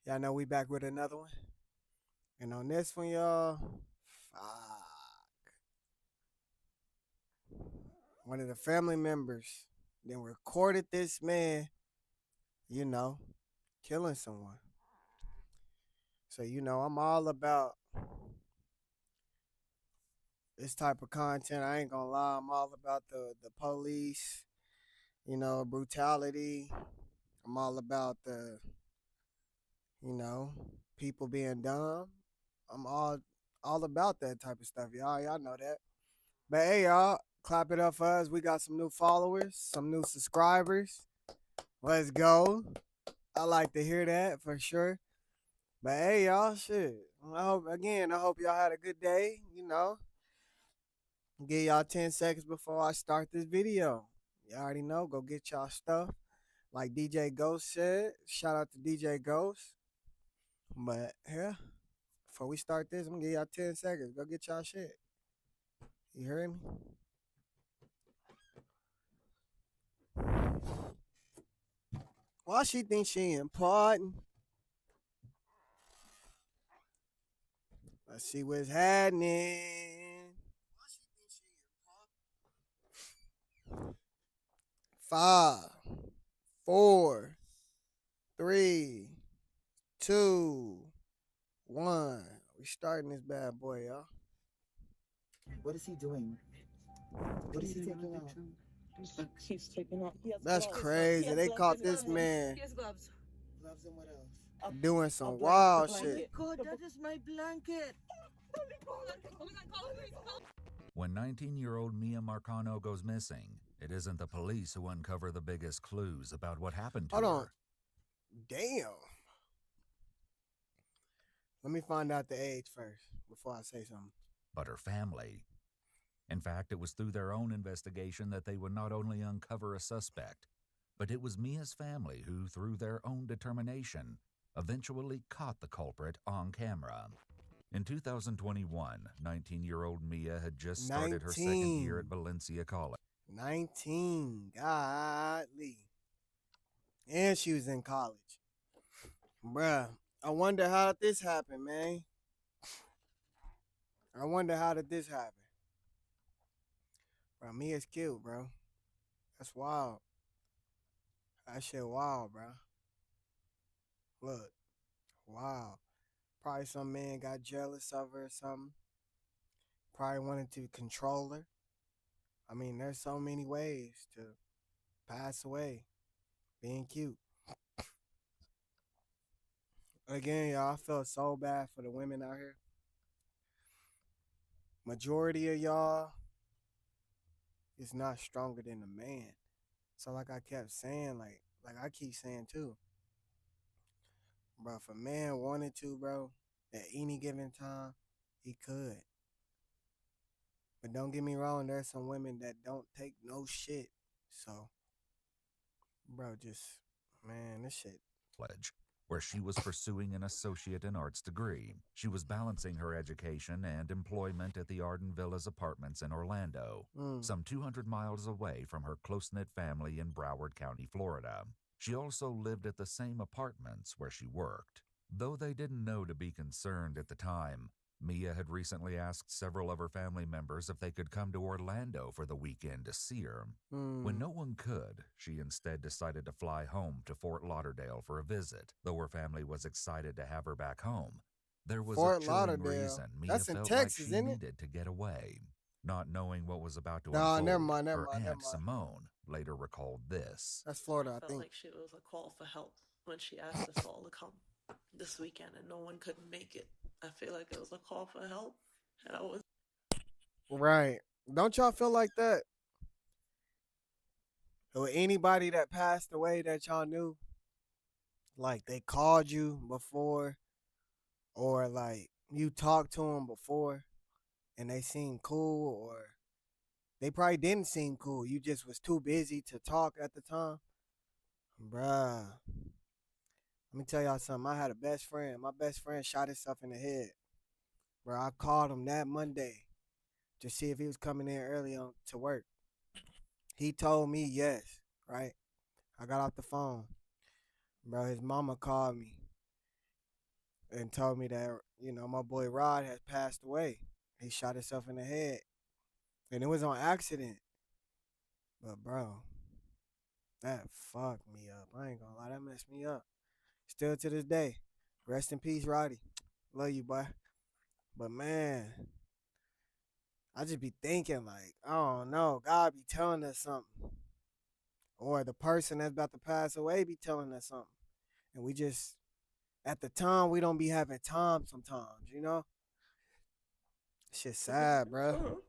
Y'all know we back with another one. And on this one, y'all, one of the family members then recorded this man, you know, killing someone. So, I'm all about this type of content. I ain't gonna lie, I'm all about the police, brutality. I'm all about you know, people being dumb. I'm all about that type of stuff, y'all. Y'all know that. But hey, y'all, clap it up for us. We got some new followers, some new subscribers. Let's go. I like to hear that for sure. But hey, y'all, shit. I hope y'all had a good day. Give y'all 10 seconds before I start this video. You already know, go get y'all stuff. Like DJ Ghost said, shout out to DJ Ghost. But yeah, before we start this, I'm gonna give y'all 10 seconds. Go get y'all shit. You heard me? Why she think she important? Let's see what's happening. Five, four, three, two, one. We starting this bad boy, y'all. What is he doing? What is he taking out? He's taking off. He has That's gloves. crazy. They caught this man He has gloves. Gloves and what else? doing A some blanket. The wild Oh my shit. blanket. god, that is my blanket. When 19-year-old Mia Marcano goes missing, it isn't the police who uncover the biggest clues about what happened to Hold on. her, Damn. Let me find out the age first before I say something. but her family. In fact, it was through their own investigation that they would not only uncover a suspect, but it was Mia's family who, through their own determination, eventually caught the culprit on camera. In 2021, 19-year-old Mia had just started her second year at 19. Valencia College. 19. Godly. And she was in college. Bruh. I wonder how did this happen, man. I wonder how did this happen. Bro, Mia's killed, bro. That's wild. That shit wild, bro. Look. Wow. Probably some man got jealous of her or something. Probably wanted to control her. I mean, there's so many ways to pass away being cute. Again, y'all, I felt so bad for the women out here. Majority of y'all is not stronger than a man. So like I kept saying, like I keep saying too, bro, if a man wanted to, bro, at any given time, he could. But don't get me wrong, there's some women that don't take no shit. So, bro, just man, this shit. Where she was pursuing an associate in arts degree. She was balancing her education and employment at the Arden Villas Apartments in Orlando, Mm. some 200 miles away from her close-knit family in Broward County, Florida. She also lived at the same apartments where she worked. Though they didn't know to be concerned at the time, Mia had recently asked several of her family members if they could come to Orlando for the weekend to see her. When Mm. no one could, she instead decided to fly home to Fort Lauderdale for a visit. Though her family was excited to have her back home, there was a Fort chilling Lauderdale. reason Mia That's in felt like Texas, she isn't it? needed to get away. Not knowing what was about to Nah, never unfold, mind, never her mind, never aunt mind. Simone later recalled this. That's Florida, I Felt think. like she was a call for help when she asked us all to come this weekend and no one could make it. I feel like it was a call for help and I was Right. Don't y'all feel like that? Or anybody that passed away that y'all knew? Like they called you before or like you talked to them before and they seemed cool or they probably didn't seem cool. You just was too busy to talk at the time. Bruh. Let me tell y'all something. I had a best friend. My best friend shot himself in the head. Bro, I called him that Monday to see if he was coming in early on to work. He told me yes, right? I got off the phone. Bro, his mama called me. and told me that, my boy Rod has passed away. He shot himself in the head, and it was on accident. But bro, that fucked me up. I ain't gonna lie, that messed me up. Still to this day. Rest in peace, Roddy. Love you, boy. But man, I just be thinking like, I don't know, God be telling us something. Or the person that's about to pass away be telling us something. And we just at the time we don't be having time sometimes, Shit sad, bro.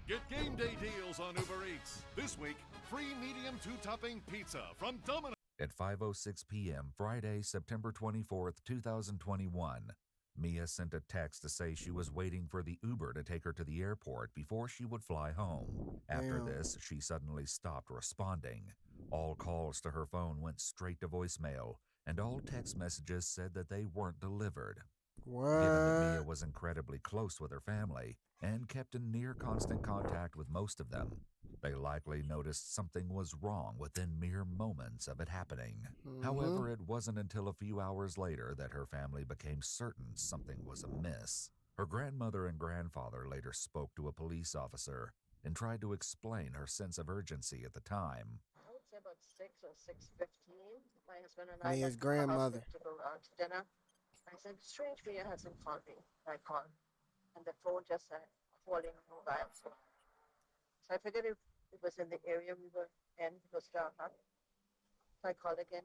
Get game day deals on Uber Eats. This week, free medium two-topping pizza from Domino's. At 5:06 p.m. Friday, September 24th, 2021, Mia sent a text to say she was waiting for the Uber to take her to the airport before she would fly home. After Damn. this, she suddenly stopped responding. All calls to her phone went straight to voicemail, and all text messages said that they weren't delivered. Given that Mia What? was incredibly close with her family and kept in near constant contact with most of them, they likely noticed something was wrong within mere moments of it happening. However, it wasn't until a few hours later that her family became certain something was amiss. Her grandmother and grandfather later spoke to a police officer and tried to explain her sense of urgency at the time. I would say about 6 or 6:15. My husband and I Mia's left the house grandmother. to go out to dinner. I said, strange, Mia hasn't called me. I called, and the phone just said, calling mobile phone. So I figured it was in the area we were in, was downtown. So I called again,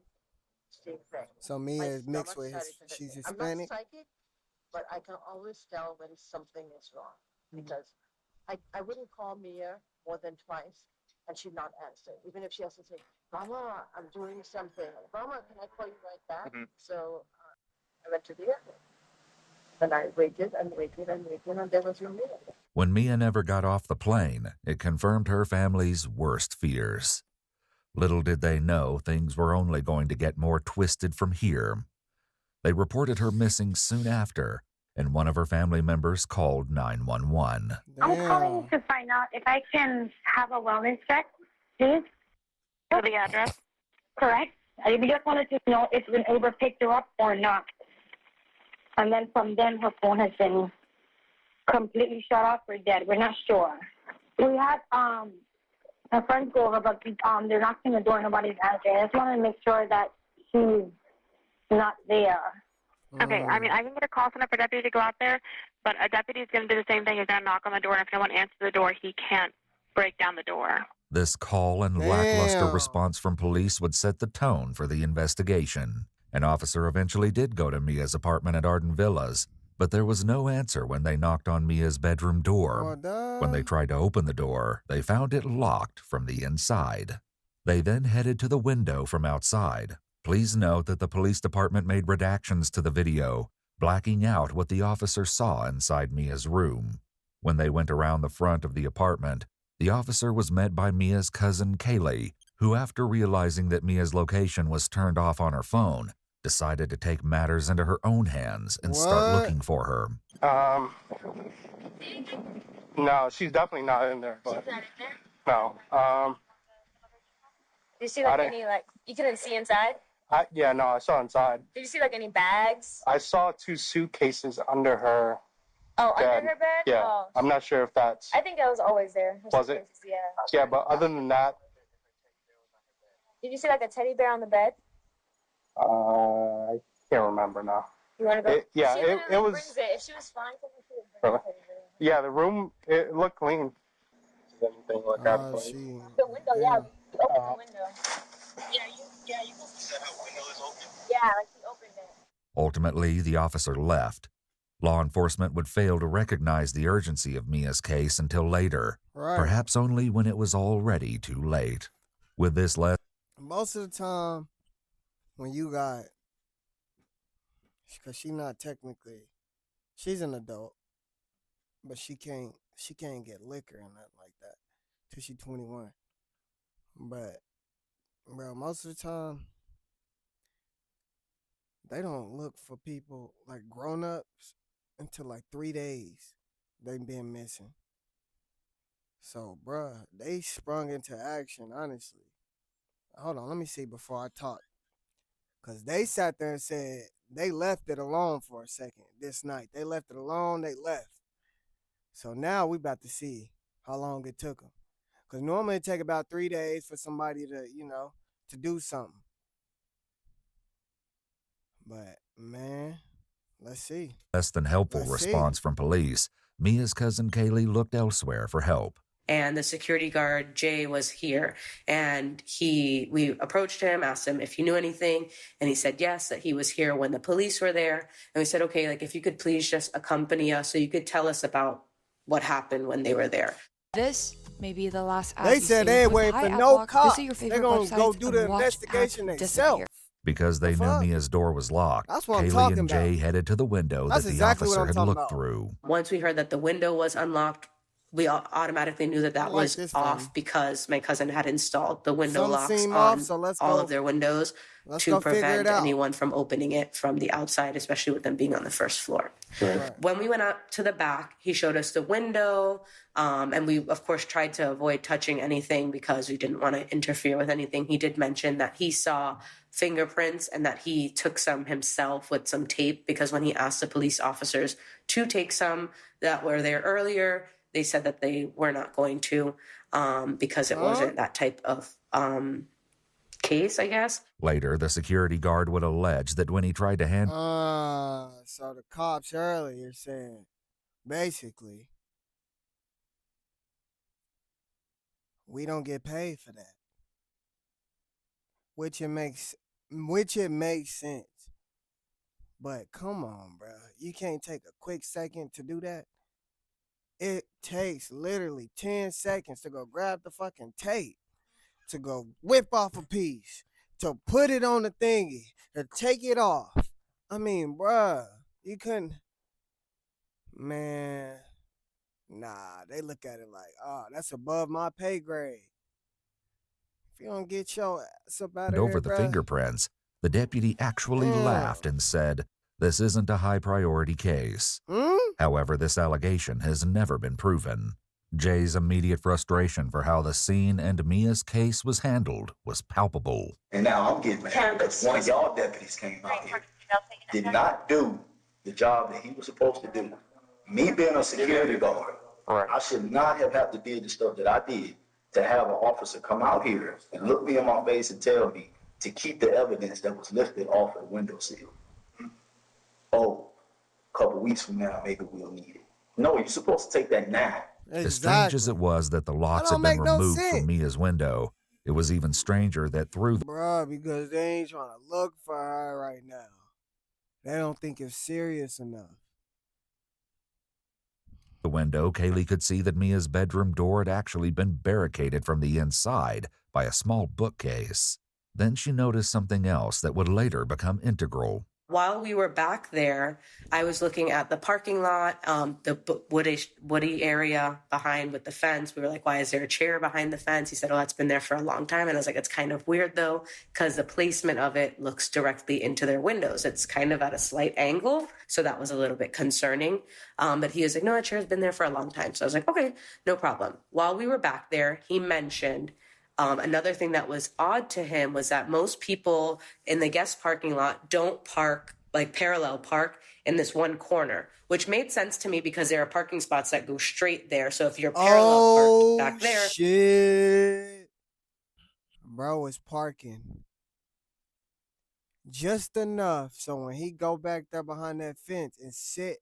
same thing. So Mia My is mixed stomach with started to hit she's me. I'm not Hispanic. psychic, but I can always tell when something is wrong because I wouldn't call Mia more than twice and she'd not answer. Even if she has to say, Mama, I'm doing something. Mama, can I call you right back? So I went to the airport. And I waited and waited and waited, and there was no Mia. When Mia never got off the plane, it confirmed her family's worst fears. Little did they know things were only going to get more twisted from here. They reported her missing soon after, and one of her family members called 911. I'm calling Damn. to find out if I can have a wellness check, please. For the address. Correct. I just wanted to know if an Uber picked her up or not. And then from then, her phone has been completely shut off or dead. We're not sure. We had a friend go over, but they're knocking the door. Nobody's answering. I just want to make sure that she's not there. Okay, I mean, I can get a call center for a deputy to go out there, but a deputy is going to do the same thing. He's going to knock on the door, and if no one answers the door, he can't break down the door. This call and lackluster Damn. response from police would set the tone for the investigation. An officer eventually did go to Mia's apartment at Arden Villas, but there was no answer when they knocked on Mia's bedroom door. When they tried to open the door, they found it locked from the inside. They then headed to the window from outside. Please note that the police department made redactions to the video, blacking out what the officer saw inside Mia's room. When they went around the front of the apartment, the officer was met by Mia's cousin Kaylee, who, after realizing that Mia's location was turned off on her phone, decided to take matters into her own hands and start What? looking for her. No, she's definitely not in there. But no. Did you see like any you couldn't see inside? Yeah, no, I saw inside. Did you see like any bags? I saw 2 suitcases under her. Oh, bed. under her bed? Yeah, Oh. I'm not sure if that's. I think that was always there. Was it? Yeah. Yeah, but other than that, Did you see like a teddy bear on the bed? I can't remember now. You want to go? Yeah, She it literally was. brings it. If she was fine, she would bring Really? the teddy bear. Yeah, the room, it looked clean. Anything like that? Oh, she. The window, yeah. We opened Uh, the window. Yeah, you can. You said her window is open? Yeah, like she opened it. Ultimately, the officer left. Law enforcement would fail to recognize the urgency of Mia's case until later, Right. perhaps only when it was already too late. With this Most of the time, when you got, because she's an adult, but she can't get liquor and nothing like that till she's 21. But bro, most of the time, they don't look for people like grown-ups until like 3 days they been missing. So, bruh, they sprung into action, honestly. Hold on, let me see before I talk. Because they sat there and said they left it alone for a second this night. They left it alone. They left. So now we about to see how long it took them. Because normally it take about 3 days for somebody to, to do something. But, man, let's see. Less than helpful response from police, Mia's cousin Kaylee looked elsewhere for help. And the security guard, Jay, was here. And we approached him, asked him if he knew anything. And he said yes, that he was here when the police were there. And we said, okay, like if you could please just accompany us so you could tell us about what happened when they were there. This may be the last ad They said they ain't waiting for no cops. They're going to go do the investigation themselves. Because they knew Mia's door was locked, That's what I'm Kaylee talking and Jay about. headed to the window That's that the exactly what officer I'm had talking looked about. through. Once we heard that the window was unlocked, we automatically knew that I like was this off one. because my cousin had installed the window Something locks seemed on off, so let's all go- of their windows let's to go figure it prevent out. anyone from opening it from the outside, especially with them being on the first floor. Right. When we went out to the back, he showed us the window, and we, of course, tried to avoid touching anything because we didn't want to interfere with anything. He did mention that he saw fingerprints and that he took some himself with some tape because when he asked the police officers to take some that were there earlier, they said that they were not going to because it wasn't that type of case, I guess. Later, the security guard would allege that when he tried to hand So the cops earlier said, basically, we don't get paid for that. Which it makes sense. But come on, bro. You can't take a quick second to do that. It takes literally 10 seconds to go grab the fucking tape, to go whip off a piece, to put it on the thingy, to take it off. I mean, bruh, you couldn't. Man, nah, they look at it like, oh, that's above my pay grade. If you don't get your ass up out of over here, the bruh. fingerprints, the deputy actually laughed and said, "This isn't a high priority case." However, this allegation has never been proven. Jay's immediate frustration for how the scene and Mia's case was handled was palpable. And now I'm getting mad because one of y'all deputies came out here, did not do the job that he was supposed to do. Me being a security guard, I should not have had to do the stuff that I did to have an officer come out here and look me in my face and tell me to keep the evidence that was lifted off the windowsill. Oh, a couple weeks from now, maybe we'll need it. No, you're supposed to take that now. As strange as it was that the locks had That been don't make no removed from sense. Mia's window, it was even stranger that through Bruh, because they ain't trying to look for her right now. They don't think it's serious enough. the window, Kaylee could see that Mia's bedroom door had actually been barricaded from the inside by a small bookcase. Then she noticed something else that would later become integral. While we were back there, I was looking at the parking lot, the woody area behind with the fence. We were like, why is there a chair behind the fence? He said, oh, that's been there for a long time. And I was like, it's kind of weird, though, because the placement of it looks directly into their windows. It's kind of at a slight angle. So that was a little bit concerning. But he was like, no, that chair's been there for a long time. So I was like, okay, no problem. While we were back there, he mentioned another thing that was odd to him was that most people in the guest parking lot don't park, like parallel park in this one corner, which made sense to me because there are parking spots that go straight there. So if you're parallel parked back there. Shit. Bro is parking just enough so when he go back there behind that fence and sit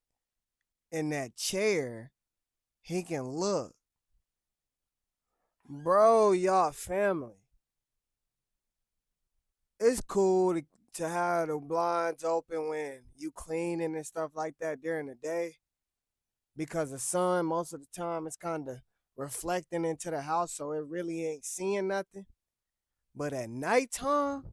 in that chair, he can look. Bro, y'all family. It's cool to have the blinds open when you cleaning and stuff like that during the day. Because the sun, most of the time, it's kind of reflecting into the house, so it really ain't seeing nothing. But at nighttime,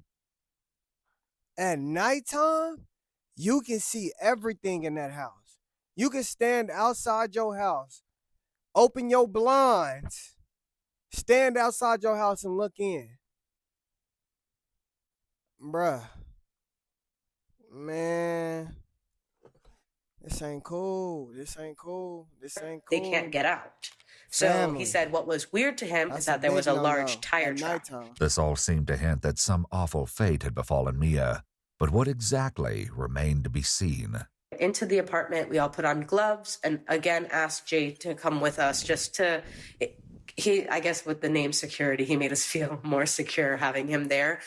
you can see everything in that house. You can stand outside your house, open your blinds, stand outside your house and look in. Bruh. Man. This ain't cool. They can't get out. So Family. he said what was weird to him is that there was a large tire trap. This all seemed to hint that some awful fate had befallen Mia. But what exactly remained to be seen? Into the apartment, we all put on gloves and again asked Jay to come with us just to, I guess with the name security, he made us feel more secure having him there.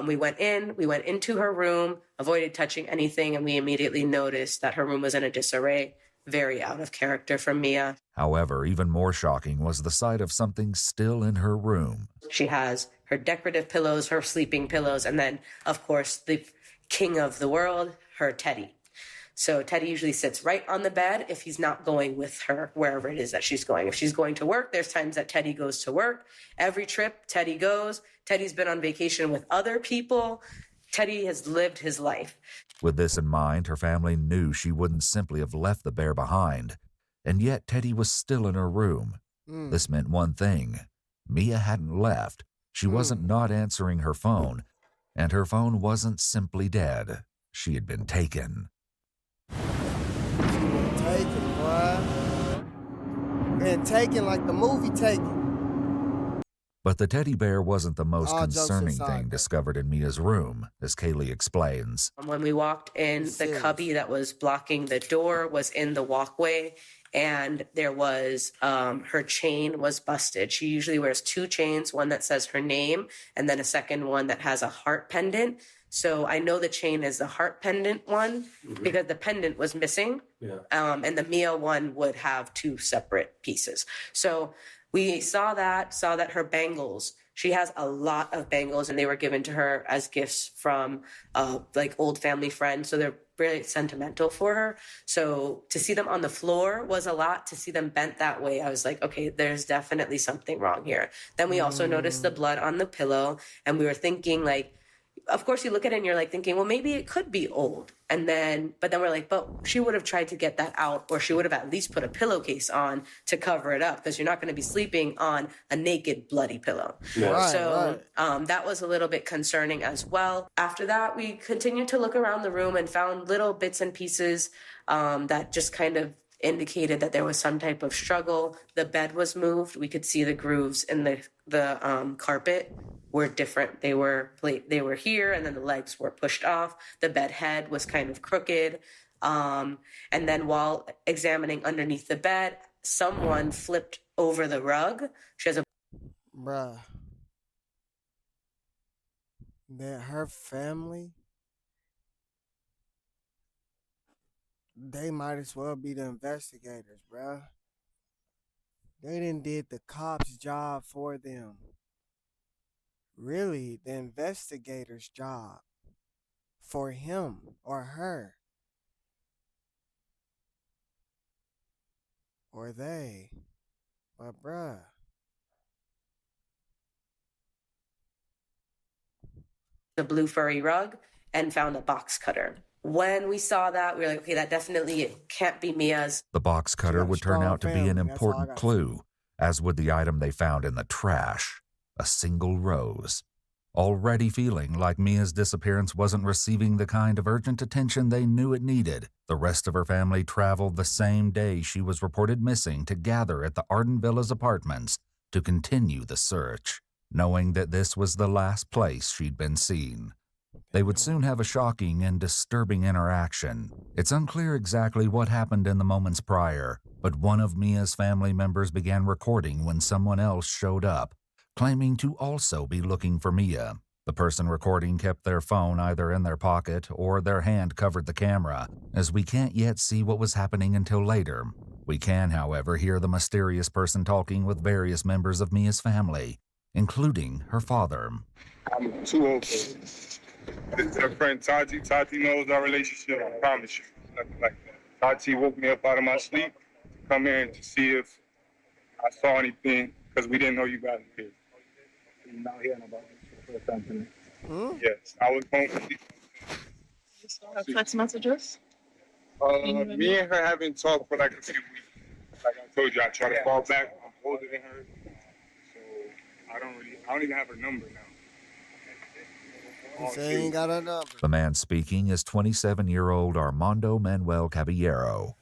We went into her room, avoided touching anything, and we immediately noticed that her room was in a disarray, very out of character from Mia. However, even more shocking was the sight of something still in her room. She has her decorative pillows, her sleeping pillows, and then, of course, the king of the world, her Teddy. So Teddy usually sits right on the bed if he's not going with her wherever it is that she's going. If she's going to work, there's times that Teddy goes to work. Every trip, Teddy goes. Teddy's been on vacation with other people. Teddy has lived his life. With this in mind, her family knew she wouldn't simply have left the bear behind. And yet Teddy was still in her room. This meant one thing. Mia hadn't left. She wasn't not answering her phone. And her phone wasn't simply dead. She had been taken. Taken, boy. Been taken like the movie Taken. But the teddy bear wasn't the most All jokes concerning aside, thing discovered in Mia's room, as Kaylee explains. When we walked in, the cubby that was blocking the door was in the walkway, and there was her chain was busted. She usually wears 2 chains, one that says her name, and then a second one that has a heart pendant. So I know the chain is the heart pendant one because the pendant was missing. Yeah. And the Mia one would have 2 separate pieces. So we saw that her bangles, she has a lot of bangles and they were given to her as gifts from like old family friends. So they're really sentimental for her. So to see them on the floor was a lot. To see them bent that way, I was like, okay, there's definitely something wrong here. Then we also noticed the blood on the pillow and we were thinking like, of course you look at it and you're like thinking, well, maybe it could be old. But then we're like, but she would have tried to get that out, or she would have at least put a pillowcase on to cover it up because you're not going to be sleeping on a naked, bloody pillow. Yeah. Right. That was a little bit concerning as well. After that, we continued to look around the room and found little bits and pieces that just kind of indicated that there was some type of struggle. The bed was moved. We could see the grooves in the carpet were different. They were here, and then the legs were pushed off. The bed head was kind of crooked. And then while examining underneath the bed, someone flipped over the rug. She has a... Bruh. That her family, they might as well be the investigators, bruh. They done did the cops' job for them. Really, the investigator's job for him or her. Or they. But bruh. The blue furry rug and found a box cutter. When we saw that, we were like, okay, that definitely can't be Mia's. The box cutter would turn out to be an important clue, as would the item they found in the trash, a single rose. Already feeling like Mia's disappearance wasn't receiving the kind of urgent attention they knew it needed, the rest of her family traveled the same day she was reported missing to gather at the Arden Villas apartments to continue the search, knowing that this was the last place she'd been seen. They would soon have a shocking and disturbing interaction. It's unclear exactly what happened in the moments prior, but one of Mia's family members began recording when someone else showed up, claiming to also be looking for Mia. The person recording kept their phone either in their pocket or their hand covered the camera, as we can't yet see what was happening until later. We can, however, hear the mysterious person talking with various members of Mia's family, including her father. I'm too old for this. This is her friend Tati. Tati knows our relationship, I promise you. Nothing like that. Tati woke me up out of my sleep to come here and to see if I saw anything, because we didn't know you guys were here. You're not hearing about this for the first time tonight. Yes, I was home for sleep. You still have text messages? Me and her haven't talked for like a few weeks. Like I told you, I try to fall back. I'm older than her, so I don't even have her number now. He ain't got a number. The man speaking is 27-year-old Armando Manuel Caballero.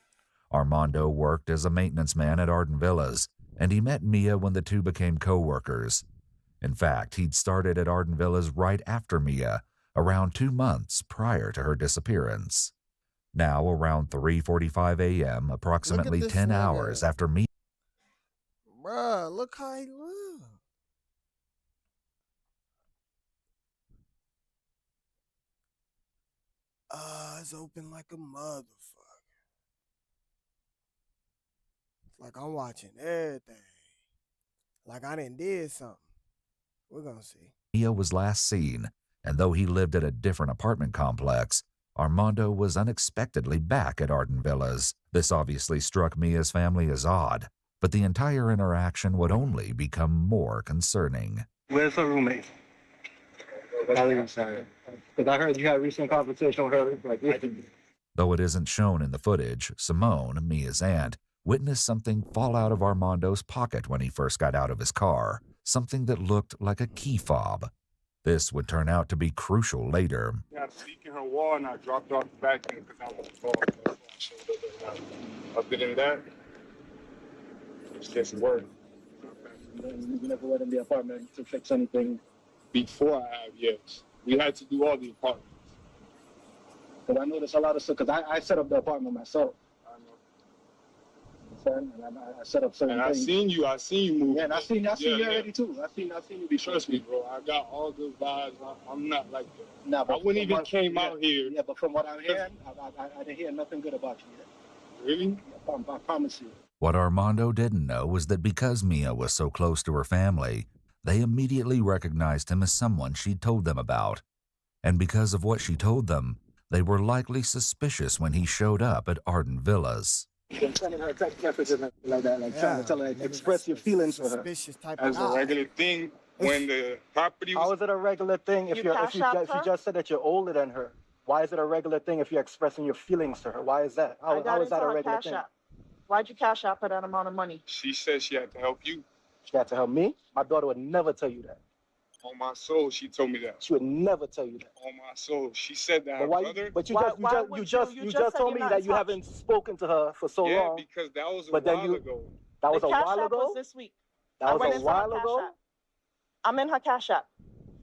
Armando worked as a maintenance man at Arden Villas, and he met Mia when the two became co-workers. In fact, he'd started at Arden Villas right after Mia, around 2 months prior to her disappearance. Now, around 3:45 a.m., approximately this 10 nigga. hours after Mia Bruh, look how he look. It's open like a motherfucker. It's like I'm watching everything. Like I done did something. We're gonna see. was last seen, and though he lived at a different apartment complex, Armando was unexpectedly back at Arden Villas. This obviously struck Mia's family as odd, but the entire interaction would only become more concerning. Where's her roommate? Because I heard you had a recent conversation with her. Though it isn't shown in the footage, Simone, Mia's aunt, witnessed something fall out of Armando's pocket when he first got out of his car, something that looked like a key fob. This would turn out to be crucial later. I was leaking her wall and I dropped off the back end because I was involved. Other than that, it's just work. You never went in the apartment to fix anything? Before I have, yes. We had to do all the apartments. Because I noticed a lot of stuff, because I set up the apartment myself. And I set up certain and things. I seen you move. Yeah, and I seen you already too. I seen you be. Trust me, bro. I got all good vibes. I'm not like that. Nah, but I wouldn't even came out here. Yeah, but from what I'm hearing, I didn't hear nothing good about you yet. Really? I promise you. What Armando didn't know was that because Mia was so close to her family, they immediately recognized him as someone she'd told them about. And because of what she told them, they were likely suspicious when he showed up at Arden Villas. Sending her text messages like that, trying to tell her, express your feelings for her. Type as a regular thing when the property was... How is it a regular thing if you just said that you're older than her? Why is it a regular thing if you're expressing your feelings to her? Why is that? How is that a regular thing? Why'd you cash out for that amount of money? She said she had to help you. She had to help me? My daughter would never tell you that. On my soul, she told me that. She would never tell you that. On my soul, she said that. But you just told me that you haven't spoken to her for so long. Yeah, because that was a while ago. That was the a cash while app ago. Was this week. That was a while ago. I'm in her cash app.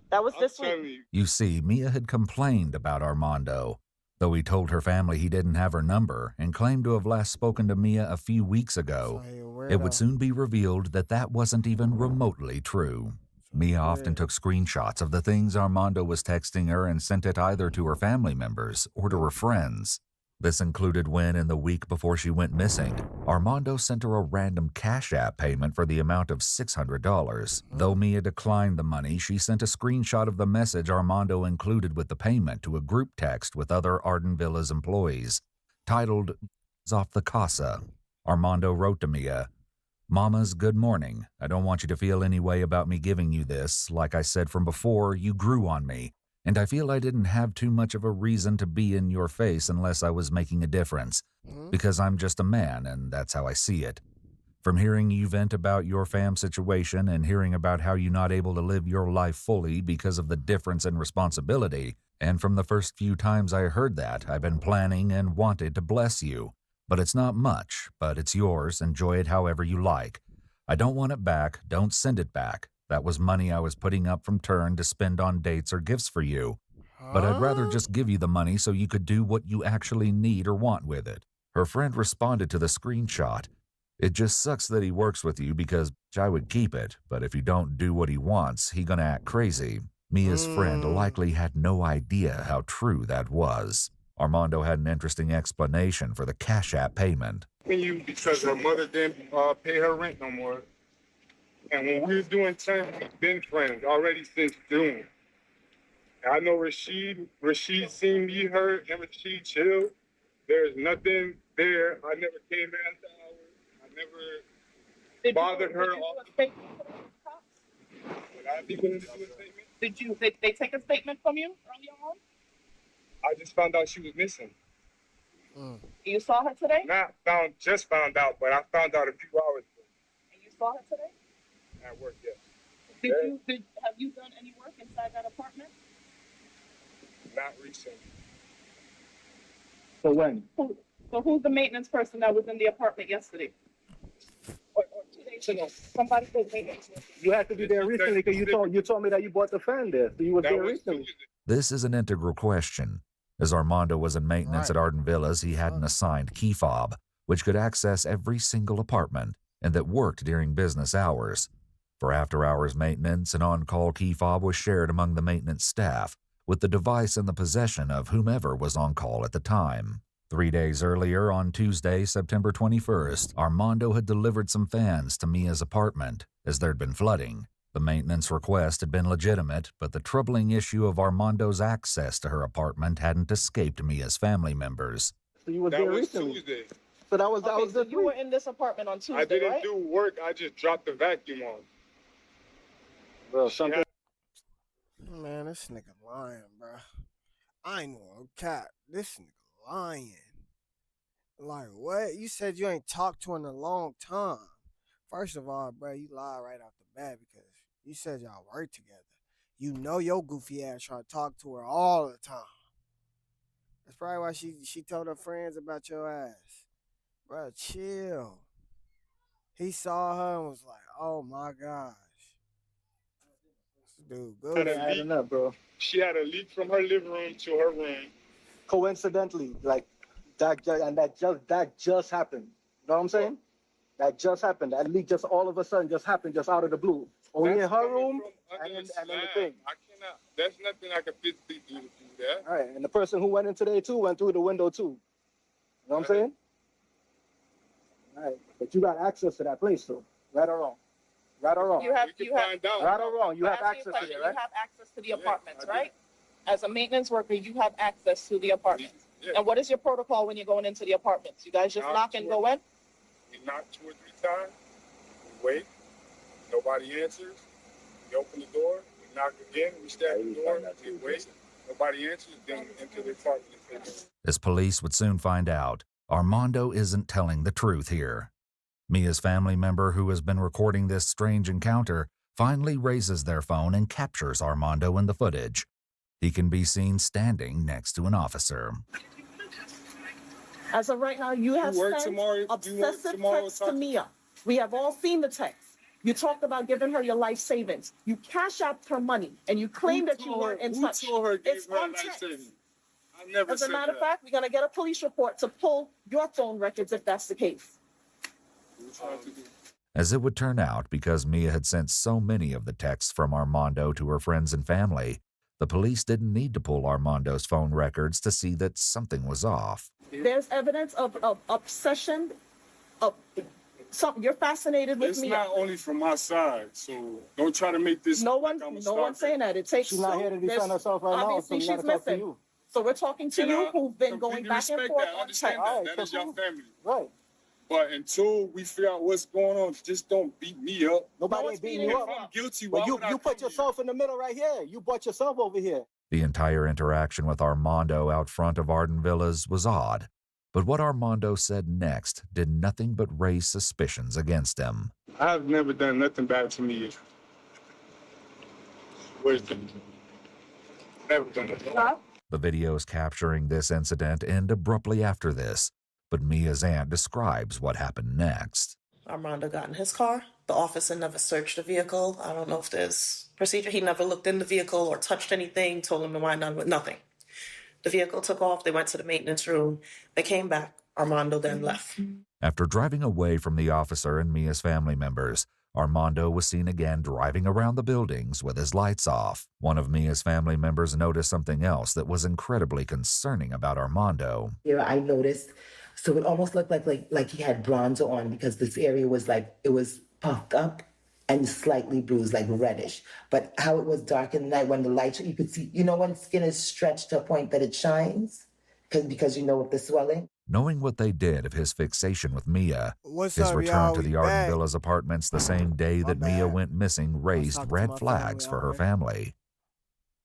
That was this week. You see, Mia had complained about Armando, though he told her family he didn't have her number and claimed to have last spoken to Mia a few weeks ago. It would soon be revealed that that wasn't even remotely true. Mia often took screenshots of the things Armando was texting her and sent it either to her family members or to her friends. This included when, in the week before she went missing, Armando sent her a random Cash App payment for the amount of $600. Though Mia declined the money, she sent a screenshot of the message Armando included with the payment to a group text with other Arden Villas employees, titled "Off the Casa." Armando wrote to Mia, "Mamas, good morning. I don't want you to feel any way about me giving you this. Like I said from before, you grew on me, and I feel I didn't have too much of a reason to be in your face unless I was making a difference, because I'm just a man, and that's how I see it. From hearing you vent about your fam situation and hearing about how you're not able to live your life fully because of the difference in responsibility, and from the first few times I heard that, I've been planning and wanted to bless you. But it's not much, but it's yours. Enjoy it however you like. I don't want it back. Don't send it back. That was money I was putting up from turn to spend on dates or gifts for you. But I'd rather just give you the money so you could do what you actually need or want with it." Her friend responded to the screenshot. "It just sucks that he works with you because I would keep it, but if you don't do what he wants, he gonna act crazy." Mia's friend likely had no idea how true that was. Armando had an interesting explanation for the Cash App payment. Because her mother didn't pay her rent no more. And when we was doing time, we've been friends already since June. And I know Rashid seen me, her, and Rashid chill. There's nothing there. I never came after hours. I never bothered her. Would I be willing to do a statement? Did they take a statement from you earlier on? I just found out she was missing. You saw her today? Just found out, but I found out a few hours ago. And you saw her today? At work, yes. Have you done any work inside that apartment? Not recently. So when? So who's the maintenance person that was in the apartment yesterday? Or 2 days ago? Somebody did maintenance. You had to be there recently because you told me that you bought the fan there. So you were there recently. This is an integral question. As Armando was in maintenance at Arden Villas, he had an assigned key fob, which could access every single apartment and that worked during business hours. For after-hours maintenance, an on-call key fob was shared among the maintenance staff, with the device in the possession of whomever was on call at the time. 3 days earlier, on Tuesday, September 21st, Armando had delivered some fans to Mia's apartment, as there'd been flooding. The maintenance request had been legitimate, but the troubling issue of Armando's access to her apartment hadn't escaped Mia's family members. So you were there recently. Tuesday. So that was so you were in this apartment on Tuesday, I didn't right? do work. I just dropped the vacuum on. Bro, something. Man, this nigga lying, bro. I ain't no cat. This nigga lying. Like, what? You said you ain't talked to her in a long time. First of all, bro, you lied right off the bat because you said y'all work together. You know your goofy ass trying to talk to her all the time. That's probably why she told her friends about your ass. Bro, chill. He saw her and was like, oh my gosh. Dude, go ahead. Bro. She had a leak from her living room to her room. Coincidentally, like that just happened. You know what I'm saying? That just happened. That leak just all of a sudden just happened, just out of the blue. Only in her room and in the thing. I cannot. There's nothing I can physically do to do that. All right, and the person who went in today too went through the window too. You know what I'm saying? All right, but you got access to that place, though. Right or wrong? Right or wrong? You have right or wrong? You have I'm asking access you to it, a question. right? You have access to the apartments, right? As a maintenance worker, you have access to the apartments. Yeah. And what is your protocol when you're going into the apartments? You guys just knock and go in? We knock 2 or 3 times. We wait. Nobody answers. We open the door. We knock again. We stab the door. We wait. Nobody answers. Then enter the apartment. As police would soon find out, Armando isn't telling the truth here. Mia's family member, who has been recording this strange encounter, finally raises their phone and captures Armando in the footage. He can be seen standing next to an officer. As of right now, you have sent obsessive texts to Mia. We have all seen the text. You talked about giving her your life savings. You cash out her money, and you claim that you weren't in touch. Who told her It's gave her on life text. savings? I never As a said matter of that. fact, we're going to get a police report to pull your phone records if that's the case. As it would turn out, because Mia had sent so many of the texts from Armando to her friends and family, the police didn't need to pull Armando's phone records to see that something was off. There's evidence of obsession, of something. You're fascinated with It's Mia. not only from my side, so don't try to make this. No one's saying that. It takes She's not here to defend herself right now, so obviously we she's gotta talk to missing. you. So we're talking to And you, I who've been going completely back and respect forth that. I on understand text. that. That is your family. Right. But until we figure out what's going on, just don't beat me up. Nobody one's ain't beating beating you you up. I'm guilty. But Why you would I put come here? yourself in the middle right here. You brought yourself over here. The entire interaction with Armando out front of Arden Villas was odd, but what Armando said next did nothing but raise suspicions against him. I've never done nothing bad to me. Where's the... Never done it. The videos capturing this incident end abruptly after this, but Mia's aunt describes what happened next. Armando got in his car. The officer never searched the vehicle. I don't know if there's procedure. He never looked in the vehicle or touched anything, told him to wind down with nothing. The vehicle took off. They went to the maintenance room. They came back. Armando then left. After driving away from the officer and Mia's family members, Armando was seen again driving around the buildings with his lights off. One of Mia's family members noticed something else that was incredibly concerning about Armando. Yeah, I noticed. So it almost looked like he had bronzer on because this area was like, it was puffed up and slightly bruised, like reddish. But how it was dark in the night when the light, you could see, you know, when skin is stretched to a point that it shines because you know, with the swelling. Knowing what they did of his fixation with Mia, What's his up, return y'all? to We the Arden back. Villas apartments the same day that Mia went missing raised talking to red my flags family for her already. family.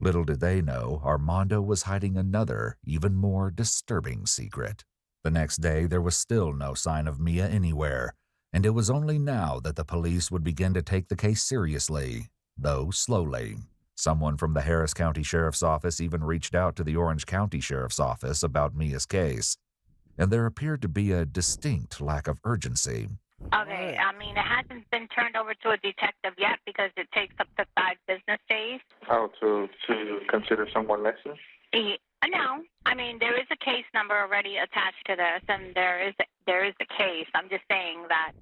Little did they know, Armando was hiding another, even more disturbing secret. The next day, there was still no sign of Mia anywhere, and it was only now that the police would begin to take the case seriously, though slowly. Someone from the Harris County Sheriff's Office even reached out to the Orange County Sheriff's Office about Mia's case, and there appeared to be a distinct lack of urgency. Okay, I mean, it hasn't been turned over to a detective yet because it takes up to 5 business days. Oh, to consider someone missing? No, I mean there is a case number already attached to this, and there is a case. I'm just saying that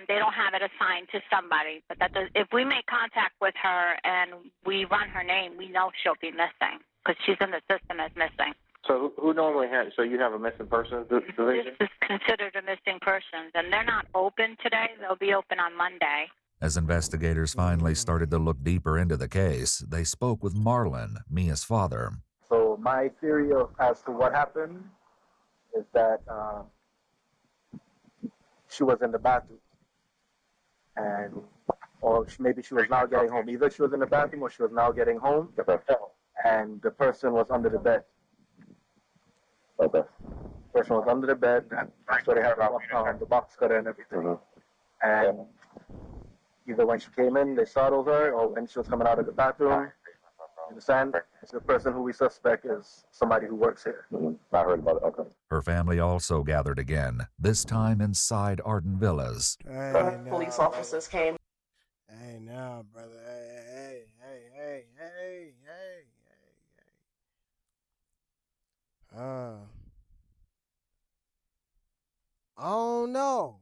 they don't have it assigned to somebody, but that does, if we make contact with her and we run her name, we know she'll be missing because she's in the system as missing. So who normally has? So you have a missing persons division? This is considered a missing persons, and they're not open today. They'll be open on Monday. As investigators finally started to look deeper into the case, they spoke with Marlon, Mia's father. So my theory as to what happened is that she was in the bathroom, maybe she was now getting home. Either she was in the bathroom or she was now getting home, and the person was under the bed. Okay. The person was under the bed, and that's where they had the box cutter and everything. And either when she came in, they startled her, or when she was coming out of the bathroom. You understand? The person who we suspect is somebody who works here. I heard about it. Okay. Her family also gathered again, this time inside Arden Villas. Police officers came. Hey, now, brother. Hey. I don't know.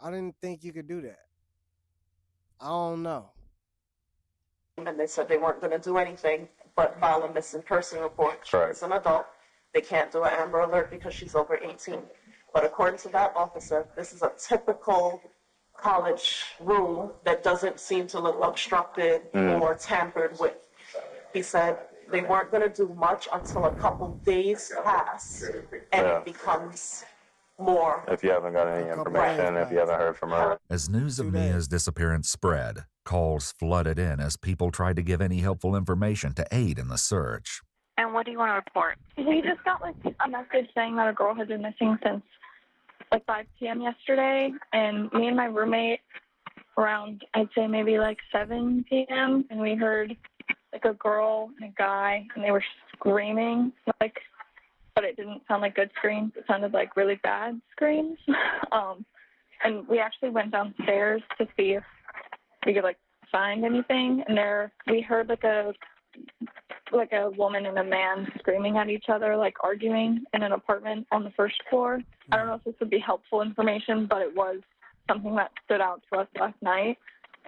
I didn't think you could do that. I don't know. And they said they weren't going to do anything but file a missing person report. She's an adult. They can't do an Amber Alert because she's over 18. But according to that officer, this is a typical college room that doesn't seem to look obstructed or tampered with. He said they weren't going to do much until a couple days pass and it becomes more. If you haven't got any information, if you haven't heard from her. As news of Mia's disappearance spread, calls flooded in as people tried to give any helpful information to aid in the search. And what do you want to report? We just got like a message saying that a girl had been missing since like 5 p.m. yesterday, and me and my roommate around, I'd say maybe like 7 p.m., and we heard like a girl and a guy, and they were screaming, like, but it didn't sound like good screams. It sounded like really bad screams. And we actually went downstairs to see if we could like find anything, and there we heard like a woman and a man screaming at each other, like arguing in an apartment on the first floor. I don't know if this would be helpful information, but it was something that stood out to us last night.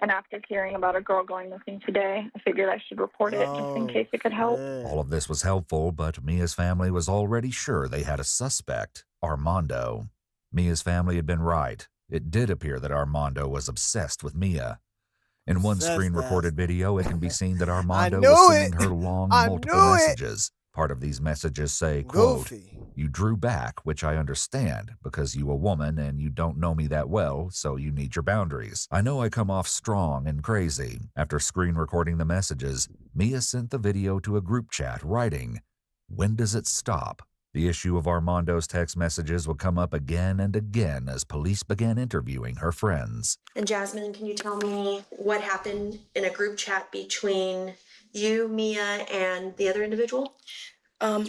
And after hearing about a girl going missing today, I figured I should report it just in case it could help. All of this was helpful, but Mia's family was already sure they had a suspect, Armando. Mia's family had been right. It did appear that Armando was obsessed with Mia. In one screen-recorded video, it can be seen that Armando was sending her long, multiple messages. Part of these messages say, quote, "You drew back, which I understand, because you a woman and you don't know me that well, so you need your boundaries. I know I come off strong and crazy." After screen-recording the messages, Mia sent the video to a group chat, writing, "When does it stop?" The issue of Armando's text messages would come up again and again as police began interviewing her friends. And Jasmine, can you tell me what happened in a group chat between you, Mia, and the other individual?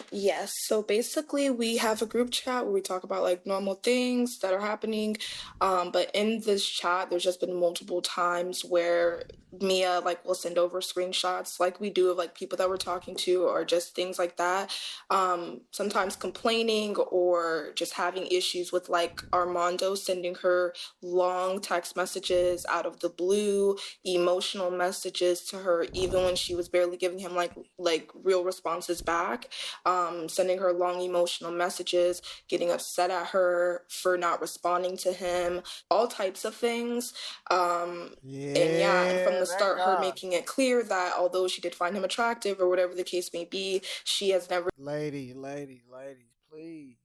Yes. So basically we have a group chat where we talk about like normal things that are happening. But in this chat, there's just been multiple times where Mia like will send over screenshots like we do of like people that we're talking to or just things like that. Sometimes complaining or just having issues with like Armando sending her long text messages out of the blue, emotional messages to her even when she was barely giving him like real responses back. Sending her long emotional messages, getting upset at her for not responding to him, all types of things. And from the start, her making it clear that although she did find him attractive or whatever the case may be, she has never... Ladies, please.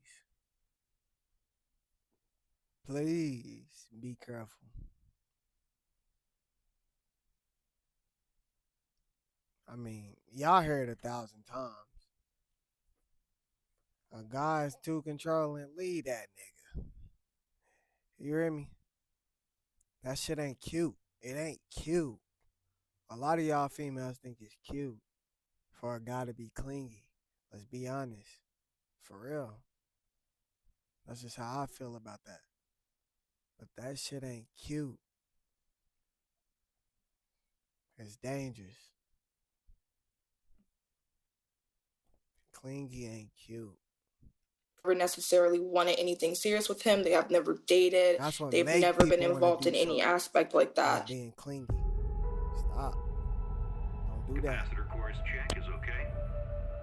Please be careful. I mean, y'all heard 1,000 times. A guy's too controlling, leave that nigga. You hear me? That shit ain't cute. It ain't cute. A lot of y'all females think it's cute for a guy to be clingy. Let's be honest. For real. That's just how I feel about that. But that shit ain't cute. It's dangerous. Clingy ain't cute. Never necessarily wanted anything serious with him. They have never dated. That's what They've make never been people wanna involved do in any something aspect like that. like being clingy. Stop. Don't do that. Capacitor course check is okay.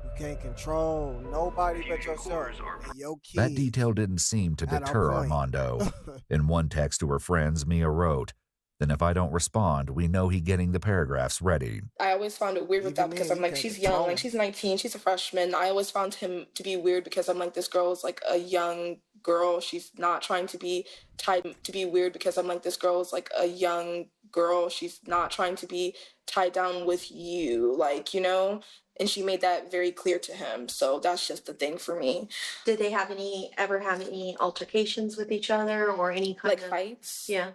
You can't control nobody but yourself and your kids. That detail didn't seem to At our deter point. Armando. In one text to her friends, Mia wrote, "Then if I don't respond, we know he getting the paragraphs ready." I always found it weird with that Even because then, I'm you like, can't she's young, control like she's 19, she's a freshman. I always found him to be weird because I'm like, this girl is like a young girl. She's not trying to be tied to be weird because I'm like, this girl is like a young girl. She's not trying to be tied down with you, like, you know? And she made that very clear to him. So that's just the thing for me. Did they ever have any altercations with each other or any kind Like of fights? Yeah.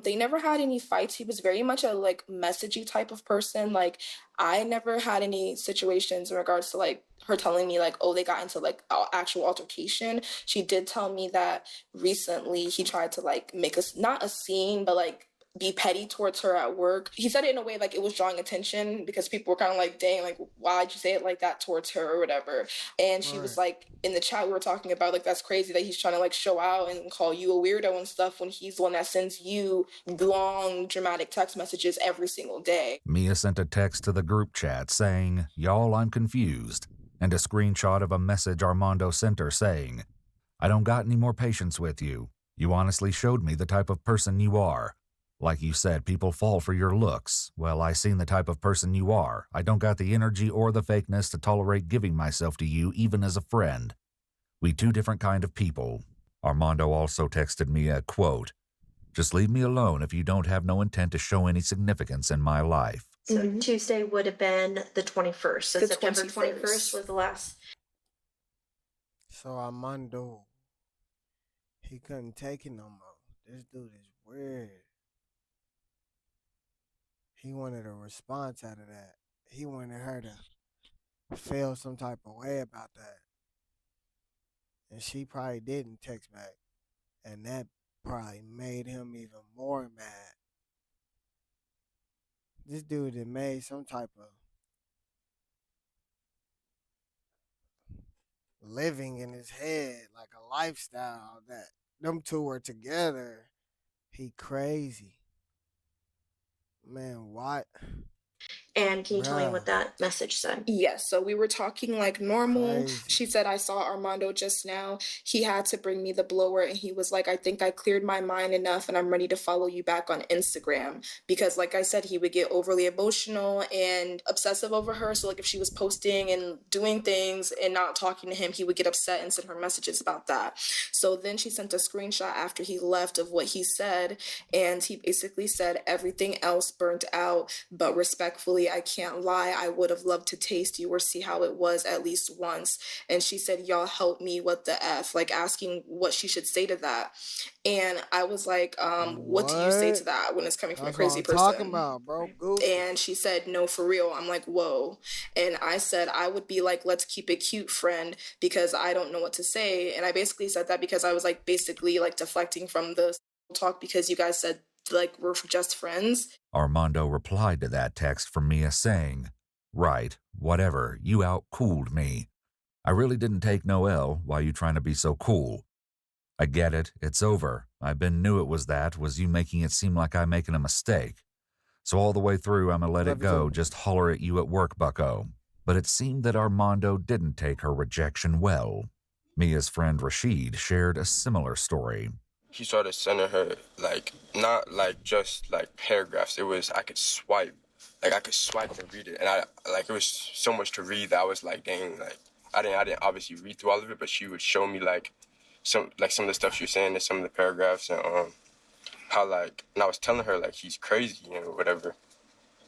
They never had any fights. He was very much a like messagey type of person. Like I never had any situations in regards to like her telling me like, oh, they got into like actual altercation. She did tell me that recently he tried to like make us not a scene, but like be petty towards her at work. He said it in a way like it was drawing attention because people were kind of like, dang, like why'd you say it like that towards her or whatever. And she was like, in the chat we were talking about like that's crazy that he's trying to like show out and call you a weirdo and stuff when he's the one that sends you long dramatic text messages every single day. Mia sent a text to the group chat saying, "Y'all, I'm confused," and a screenshot of a message Armando sent her saying, "I don't got any more patience with you. You honestly showed me the type of person you are. Like you said, people fall for your looks. Well, I seen the type of person you are. I don't got the energy or the fakeness to tolerate giving myself to you even as a friend. We two different kind of people." Armando also texted me a quote, "Just leave me alone if you don't have no intent to show any significance in my life." So Tuesday would have been the 21st. So The September 21st. 21st was the last. So Armando, he couldn't take it no more. This dude is weird. He wanted a response out of that. He wanted her to feel some type of way about that. And she probably didn't text back. And that probably made him even more mad. This dude had made some type of living in his head, like a lifestyle that them two were together. He crazy. Man, what? And can you tell me Bruh. what that message said? Yes, so we were talking like normal. Crazy. She said, I saw Armando just now. He had to bring me the blower and he was like, I think I cleared my mind enough and I'm ready to follow you back on Instagram. Because like I said, he would get overly emotional and obsessive over her. So like if she was posting and doing things and not talking to him, he would get upset and send her messages about that. So then she sent a screenshot after he left of what he said. And he basically said, everything else burnt out, but respectfully, I can't lie. I would have loved to taste you or see how it was at least once. And she said, y'all help me, what the F? Like asking what she should say to that. And I was like, what do you say to that when it's coming from That's a crazy what person? I'm talking about, bro. Goofy. And she said, no, for real. I'm like, whoa. And I said, I would be like, let's keep it cute, friend, because I don't know what to say. And I basically said that because I was like basically like deflecting from the talk because you guys said like we're just friends. Armando replied to that text from Mia saying, "Right, whatever, you out-cooled me. I really didn't take no L. Why you trying to be so cool? I get it, it's over. I been knew it was you making it seem like I'm making a mistake. So all the way through, I'ma let it go, just holler at you at work, bucko." But it seemed that Armando didn't take her rejection well. Mia's friend Rashid shared a similar story. He started sending her, like, not, like, just, like, paragraphs. It was, I could swipe and read it. And, it was so much to read that I was like, dang, like, I didn't obviously read through all of it, but she would show me, like, some of the stuff she was saying in some of the paragraphs and, how, like, and I was telling her, like, he's crazy, you know, whatever.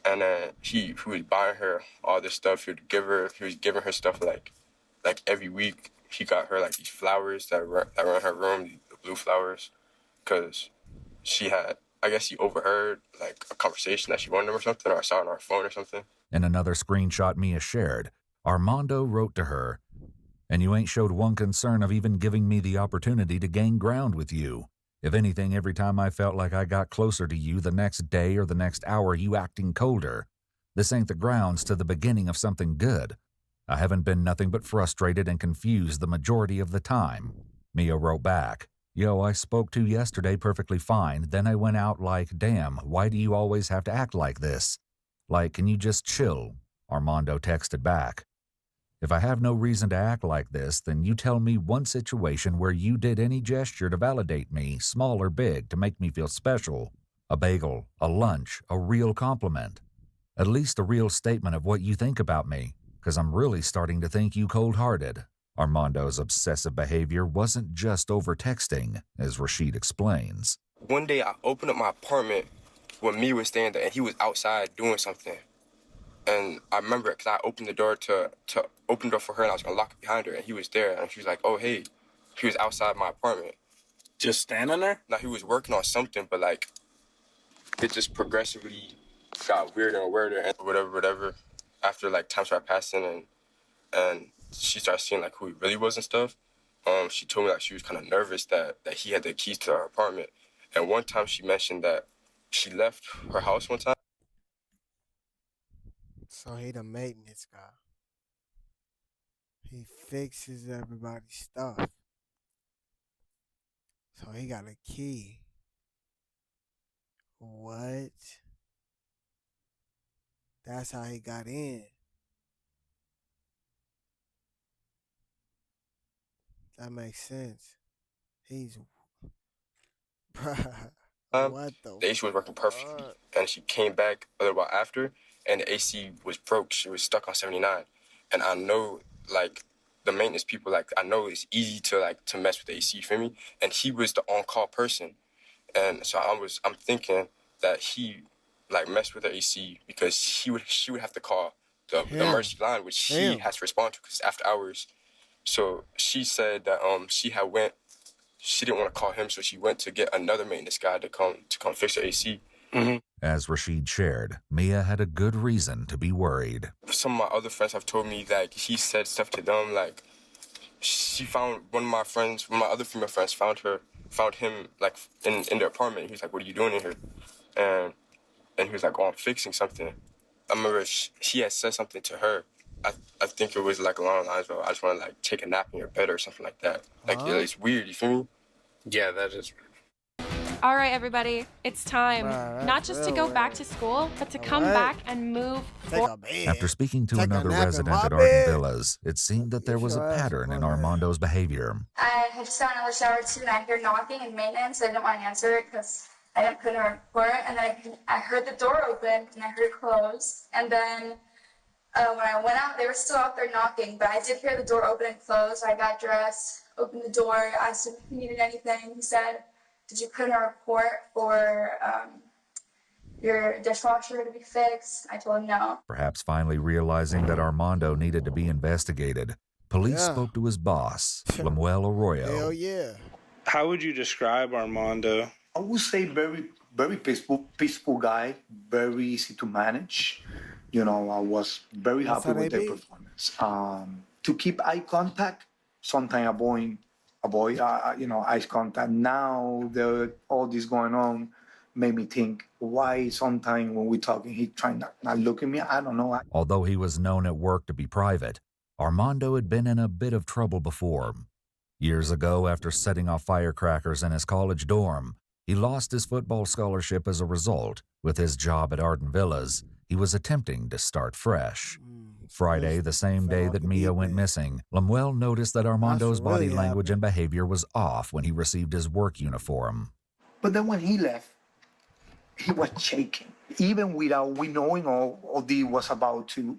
And then he was buying her all this stuff. He was giving her stuff, like every week. He got her, like, these flowers that were in her room, the blue flowers, because she had, I guess he overheard, like, a conversation that she wanted him or something, or I saw it on her phone or something. In another screenshot Mia shared, Armando wrote to her, And you ain't showed one concern of even giving me the opportunity to gain ground with you. If anything, every time I felt like I got closer to you the next day or the next hour, you acting colder. This ain't the grounds to the beginning of something good. I haven't been nothing but frustrated and confused the majority of the time. Mia wrote back, "Yo, I spoke to yesterday perfectly fine. Then I went out like, damn, why do you always have to act like this? Like, can you just chill?" Armando texted back, "If I have no reason to act like this, then you tell me one situation where you did any gesture to validate me, small or big, to make me feel special. A bagel, a lunch, a real compliment. At least a real statement of what you think about me, because I'm really starting to think you cold-hearted." Armando's obsessive behavior wasn't just over texting, as Rashid explains. One day I opened up my apartment when me was staying there, and he was outside doing something. And I remember it because I opened the door to open the door for her, and I was going to lock it behind her, and he was there, and she was like, "Oh, hey." He was outside my apartment. Just standing there? Now, he was working on something, but, like, it just progressively got weirder and weirder, and whatever. After, like, time started passing, and she started seeing, like, who he really was and stuff, she told me, like, she was kind of nervous that he had the keys to her apartment. And one time she mentioned that she left her house one time. So he the maintenance guy. He fixes everybody's stuff. So he got a key. What? That's how he got in. That makes sense. He's... Bruh. What the AC was working perfectly, and she came back a little while after, and the AC was broke. She was stuck on 79, and I know, like, the maintenance people, like, I know it's easy to mess with the AC, you feel me? And he was the on-call person, and so I'm thinking that he, like, messed with the AC because she would have to call the emergency line, which she has to respond to because it's after hours. So she said that she didn't want to call him, so she went to get another maintenance guy to come fix the AC. Mm-hmm. As Rashid shared, Mia had a good reason to be worried. Some of my other friends have told me that he said stuff to them, like she found one of my other female friends found him like in their apartment. He was like, "What are you doing in here?" And he was like, "Oh, I'm fixing something." I remember she had said something to her. I think it was like along the lines of, "I just want to like take a nap in your bed" or something like that. Like it's weird, you feel me? Yeah, that is weird. All right, everybody, it's time. Not just to go back to school, but to come back and move forward. After speaking to another resident at Arden Villas, it seemed that there was a pattern in Armando's behavior. I had just gotten out of the shower too, and I heard knocking and maintenance. I didn't want to answer it because I didn't put in a report. And then I heard the door open and I heard it close. And then when I went out, they were still out there knocking, but I did hear the door open and close. So I got dressed, opened the door, asked him if he needed anything. He said, "Did you put in a report for your dishwasher to be fixed?" I told him no. Perhaps finally realizing that Armando needed to be investigated, police spoke to his boss, Lemuel Arroyo. Hell yeah. How would you describe Armando? I would say very, very peaceful guy, very easy to manage. You know, I was very happy with their performance. To keep eye contact, sometimes avoid eye contact. Now all this going on made me think, why sometimes when we're talking, he trying not look at me? I don't know. Although he was known at work to be private, Armando had been in a bit of trouble before. Years ago, after setting off firecrackers in his college dorm, he lost his football scholarship as a result. With his job at Arden Villas, he was attempting to start fresh. Friday, the same day that Mia went missing, Lemuel noticed that Armando's body language and behavior was off when he received his work uniform. But then when he left, he was shaking, even without we knowing all this was about to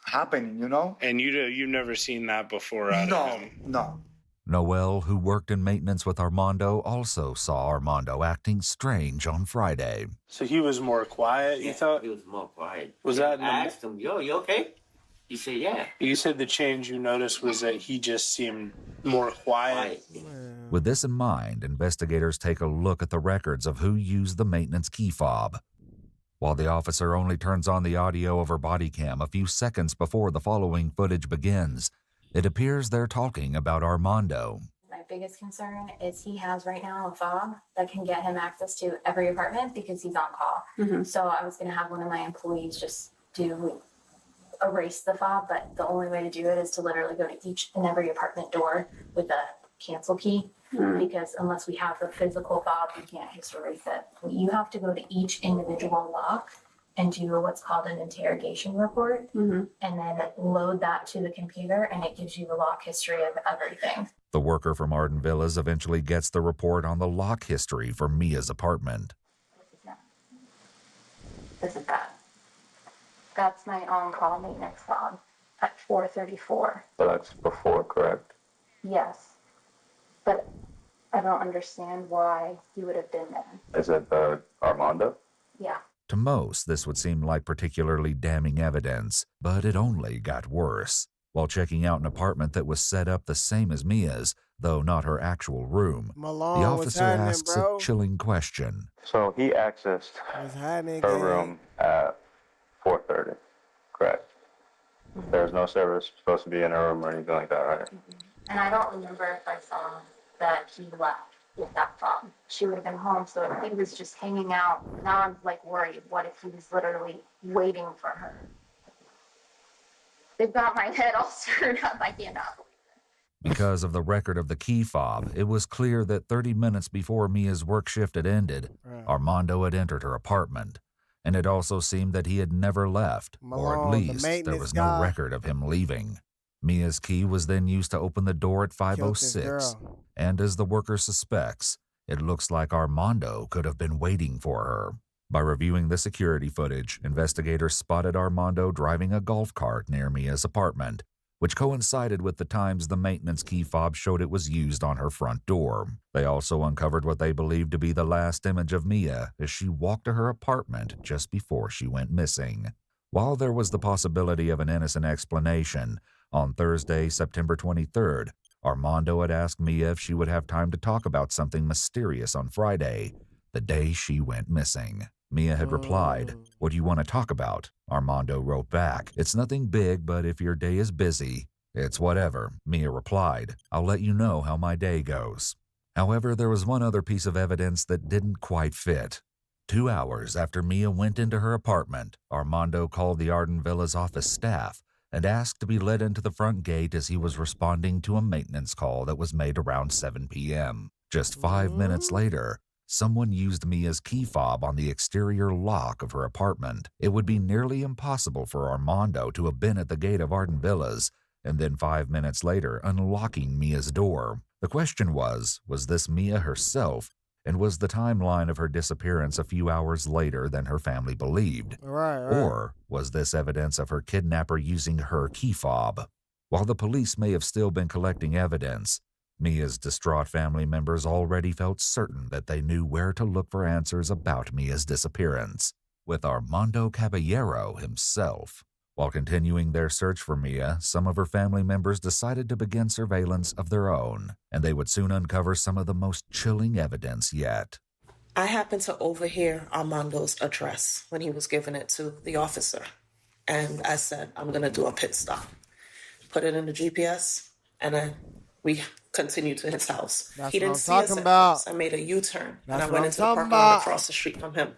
happen, you know? And you've never seen that before out of him? No. Noel, who worked in maintenance with Armando, also saw Armando acting strange on Friday. So he was more quiet, you thought? He was more quiet. Was that... I asked him, "Yo, you okay?" He said, "Yeah." You said the change you noticed was that he just seemed more quiet. With this in mind, investigators take a look at the records of who used the maintenance key fob. While the officer only turns on the audio of her body cam a few seconds before the following footage begins, It appears they're talking about Armando. My biggest concern is he has right now a fob that can get him access to every apartment because he's on call. So I was going to have one of my employees just erase the fob, but the only way to do it is to literally go to each and every apartment door with a cancel key. Because unless we have the physical fob, we can't just erase it. You have to go to each individual lock and do what's called an interrogation report, and then load that to the computer, and it gives you the lock history of everything. The worker from Arden Villas eventually gets the report on the lock history for Mia's apartment. This is that. That's my on-call maintenance fob at 4:34. So that's before, correct? Yes, but I don't understand why he would have been there. Is it Armando? Yeah. To most, this would seem like particularly damning evidence, but it only got worse. While checking out an apartment that was set up the same as Mia's, though not her actual room, Malone, the what's officer happening, asks bro? a chilling question. So he accessed What's happening, her gang? room at 4:30, correct? There's no service supposed to be in her room or anything like that, right? And I don't remember if I saw that he left with that fob. She would have been home, so if he was just hanging out, now I'm like worried. What if he was literally waiting for her? They've got my head all screwed up. I cannot. Because of the record of the key fob, it was clear that 30 minutes before Mia's work shift had ended, Armando had entered her apartment. And it also seemed that he had never left, or at Malone, the least there maintenance was guy. no record of him leaving. Mia's key was then used to open the door at Killed this 5:06, girl. and as the worker suspects, it looks like Armando could have been waiting for her. By reviewing the security footage, investigators spotted Armando driving a golf cart near Mia's apartment, which coincided with the times the maintenance key fob showed it was used on her front door. They also uncovered what they believed to be the last image of Mia as she walked to her apartment just before she went missing. While there was the possibility of an innocent explanation, on Thursday, September 23rd, Armando had asked Mia if she would have time to talk about something mysterious on Friday, the day she went missing. Mia had replied, "What do you want to talk about?" Armando wrote back, "It's nothing big, but if your day is busy, it's whatever." Mia replied, "I'll let you know how my day goes." However, there was one other piece of evidence that didn't quite fit. 2 hours after Mia went into her apartment, Armando called the Arden Villas office staff and asked to be let into the front gate as he was responding to a maintenance call that was made around 7 p.m. Just 5 minutes later, someone used Mia's key fob on the exterior lock of her apartment. It would be nearly impossible for Armando to have been at the gate of Arden Villas and then 5 minutes later unlocking Mia's door. The question was this Mia herself, and was the timeline of her disappearance a few hours later than her family believed? Right. Or was this evidence of her kidnapper using her key fob? While the police may have still been collecting evidence, Mia's distraught family members already felt certain that they knew where to look for answers about Mia's disappearance, with Armando Caballero himself. While continuing their search for Mia, some of her family members decided to begin surveillance of their own, and they would soon uncover some of the most chilling evidence yet. I happened to overhear Armando's address when he was giving it to the officer. And I said, I'm going to do a pit stop. Put it in the GPS, and then we continued to his house. That's He what didn't I'm see us talking at about. first. I made a U-turn, and That's I what went I'm into the talking parking lot about. across the street from him.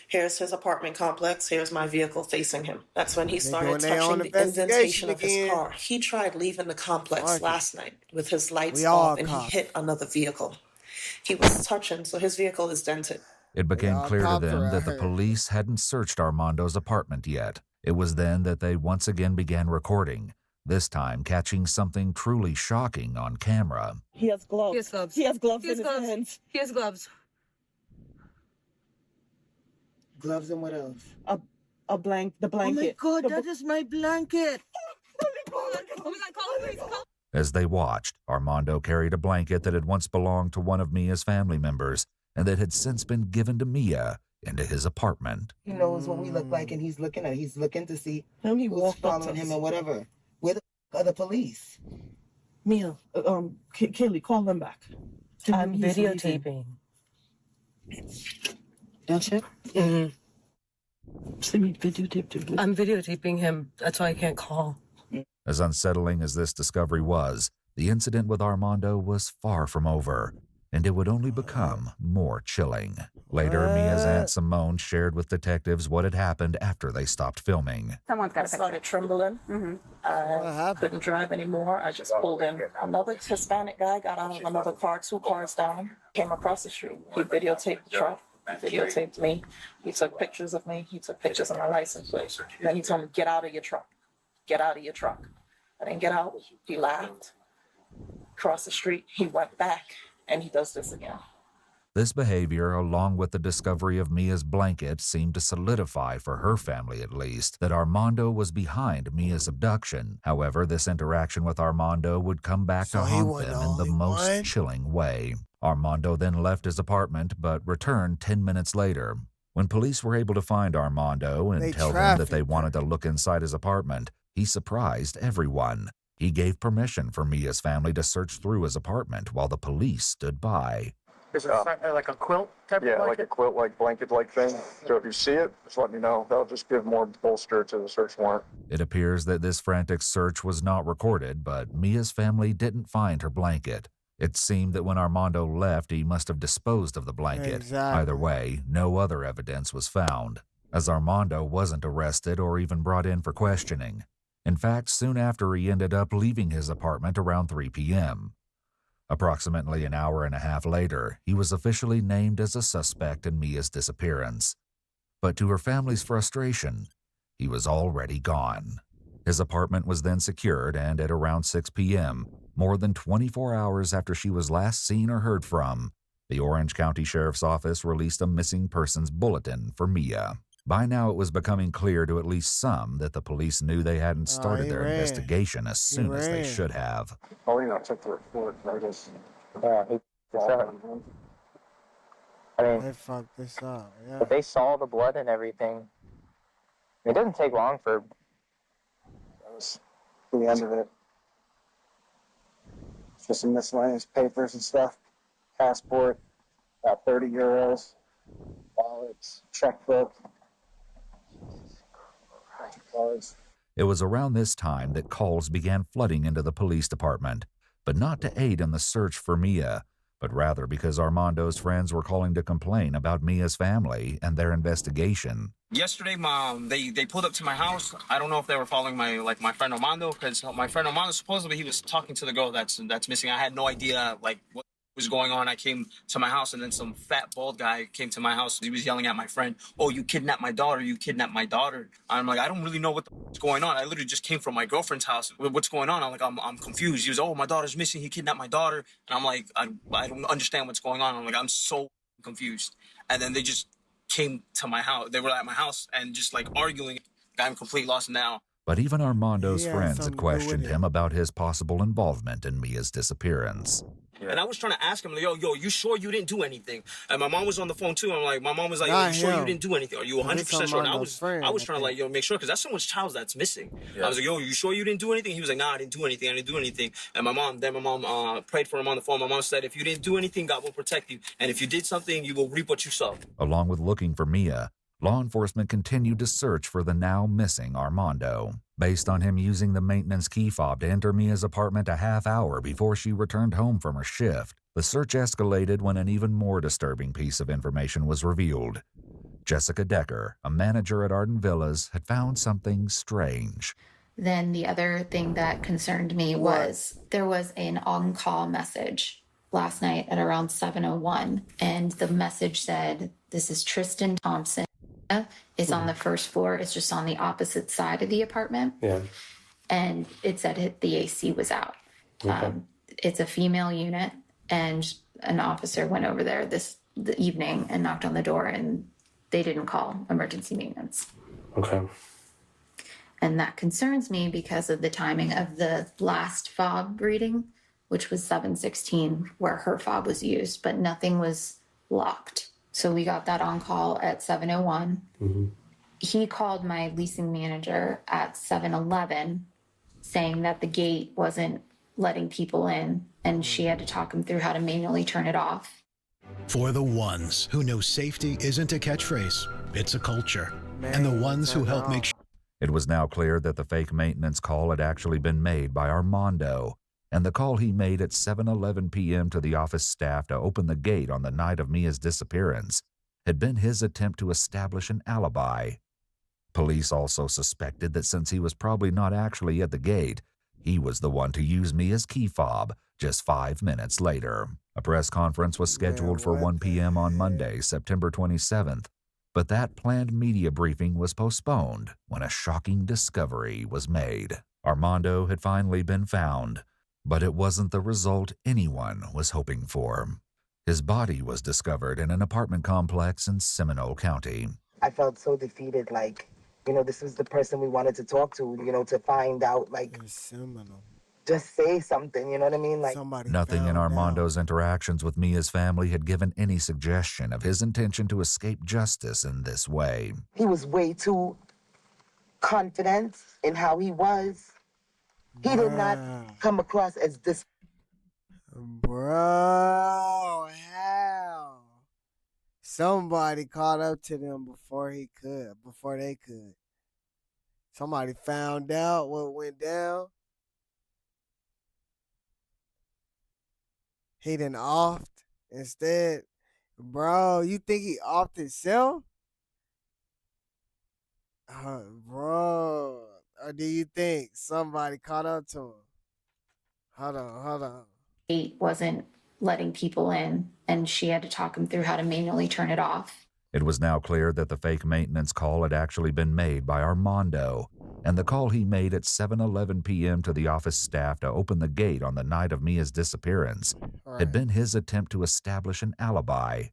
Here's his apartment complex. Here's my vehicle facing him. That's when he They started doing their own touching the investigation indentation of his again. car. He tried leaving the complex Fuck it. last night with his lights We all off, and he cops. hit another vehicle. He was touching, so his vehicle is dented. It became all clear to cops them around that the here. police hadn't searched Armando's apartment yet. It was then that they once again began recording, this time catching something truly shocking on camera. He has gloves. He has gloves. He has gloves He has in gloves. his hands. He has gloves. Gloves and what else? The blanket. Oh my God, The that is my blanket. Oh my God, call the police. Call. As they watched, Armando carried a blanket that had once belonged to one of Mia's family members and that had since been given to Mia into his apartment. He knows what we look like, and he's looking to see And he who's walked up to following him us. or whatever. Where the are the police? Mia, Kaylee, call them back. I'm He's leaving. videotaping. Don't you? Mm-hmm. Send me videotape. I'm videotaping him. That's why I can't call. As unsettling as this discovery was, the incident with Armando was far from over, and it would only become more chilling. Later, Mia's Aunt Simone shared with detectives what had happened after they stopped filming. Someone's got I started trembling. I couldn't drive anymore. I just pulled in. Another Hispanic guy got out of another car, 2 cars down, came across the street. He videotaped the truck, videotaped me. He took pictures of me. He took pictures of my license plate. Then he told me, get out of your truck. Get out of your truck. I didn't get out. He laughed. Across the street, he went back, and he does this again. This behavior, along with the discovery of Mia's blanket, seemed to solidify, for her family at least, that Armando was behind Mia's abduction. However, this interaction with Armando would come back to haunt them in the most chilling way. Armando then left his apartment, but returned 10 minutes later. When police were able to find Armando and tell him that they wanted to look inside his apartment, he surprised everyone. He gave permission for Mia's family to search through his apartment while the police stood by. Is it like a quilt type of blanket? Yeah, like a quilt, blanket-like thing. So if you see it, just let me know. That'll just give more bolster to the search warrant. It appears that this frantic search was not recorded, but Mia's family didn't find her blanket. It seemed that when Armando left, he must have disposed of the blanket. Exactly. Either way, no other evidence was found, as Armando wasn't arrested or even brought in for questioning. In fact, soon after, he ended up leaving his apartment around 3 p.m. Approximately an hour and a half later, he was officially named as a suspect in Mia's disappearance. But to her family's frustration, he was already gone. His apartment was then secured, and at around 6 p.m., more than 24 hours after she was last seen or heard from, the Orange County Sheriff's Office released a missing persons bulletin for Mia. By now, it was becoming clear to at least some that the police knew they hadn't started their investigation as soon as they should have. Oh, I took the report. I guess. I mean, they fucked this up. Yeah. But they saw the blood and everything. It doesn't take long for. That was the end of it. Just some miscellaneous papers and stuff. Passport, about 30 euros. Wallets, checkbook. Cards. It was around this time that calls began flooding into the police department, but not to aid in the search for Mia, but rather because Armando's friends were calling to complain about Mia's family and their investigation. Yesterday, they pulled up to my house. I don't know if they were following my friend Armando, because my friend Armando, supposedly he was talking to the girl that's missing. I had no idea what was going on. I came to my house, and then some fat bald guy came to my house. He was yelling at my friend, "Oh, you kidnapped my daughter, you kidnapped my daughter." I'm like, I don't really know what's going on. I literally just came from my girlfriend's house. What's going on? I'm confused. He was, "Oh, my daughter's missing, he kidnapped my daughter." And I'm like, I don't understand what's going on. I'm like, I'm so confused. And then they just came to my house. They were at my house and just arguing. I'm completely lost now. But even Armando's friends had questioned him about his possible involvement in Mia's disappearance. And I was trying to ask him, yo, you sure you didn't do anything? And my mom was on the phone too. I'm like, my mom was like, yo, you sure you didn't do anything? Are you 100% sure? And I was trying to make sure, because that's someone's child that's missing. Yeah. I was like, yo, you sure you didn't do anything? He was like, nah, I didn't do anything. And my mom prayed for him on the phone. My mom said, if you didn't do anything, God will protect you. And if you did something, you will reap what you sow. Along with looking for Mia, law enforcement continued to search for the now missing Armando. Based on him using the maintenance key fob to enter Mia's apartment a half hour before she returned home from her shift, the search escalated when an even more disturbing piece of information was revealed. Jessica Decker, a manager at Arden Villas, had found something strange. Then the other thing that concerned me was there was an on-call message last night at around 7:01, and the message said, "This is Tristan Thompson. Is on the first floor. It's just on the opposite side of the apartment." Yeah. And it said the AC was out. Okay. It's a female unit, and an officer went over there the evening and knocked on the door, and they didn't call emergency maintenance. Okay. And that concerns me because of the timing of the last fob reading, which was 7:16, where her fob was used, but nothing was locked. So we got that on call at 7:01. Mm-hmm. He called my leasing manager at 7:11 saying that the gate wasn't letting people in, and she had to talk him through how to manually turn it off. For the ones who know safety isn't a catchphrase, it's a culture. And the ones who help make sure. It was now clear that the fake maintenance call had actually been made by Armando, and the call he made at 7:11 p.m. to the office staff to open the gate on the night of Mia's disappearance had been his attempt to establish an alibi. Police also suspected that since he was probably not actually at the gate, he was the one to use Mia's key fob just 5 minutes later. A press conference was scheduled for 1 p.m. on Monday, September 27th, but that planned media briefing was postponed when a shocking discovery was made. Armando had finally been found, but it wasn't the result anyone was hoping for. His body was discovered in an apartment complex in Seminole County. I felt so defeated, like, you know, this was the person we wanted to talk to, you know, to find out, like, just say something, you know what I mean? Like, Nothing in Armando's interactions with Mia's family had given any suggestion of his intention to escape justice in this way. He was way too confident in how he was. He did not come across as this. Bro, how? Somebody caught up to them before they could. Somebody found out what went down. He done offed instead. Bro, you think he offed himself? Bro, or do you think somebody caught up to him? Hold on. He wasn't letting people in, and she had to talk him through how to manually turn it off. It was now clear that the fake maintenance call had actually been made by Armando, and the call he made at 7:11 p.m. to the office staff to open the gate on the night of Mia's disappearance had been his attempt to establish an alibi.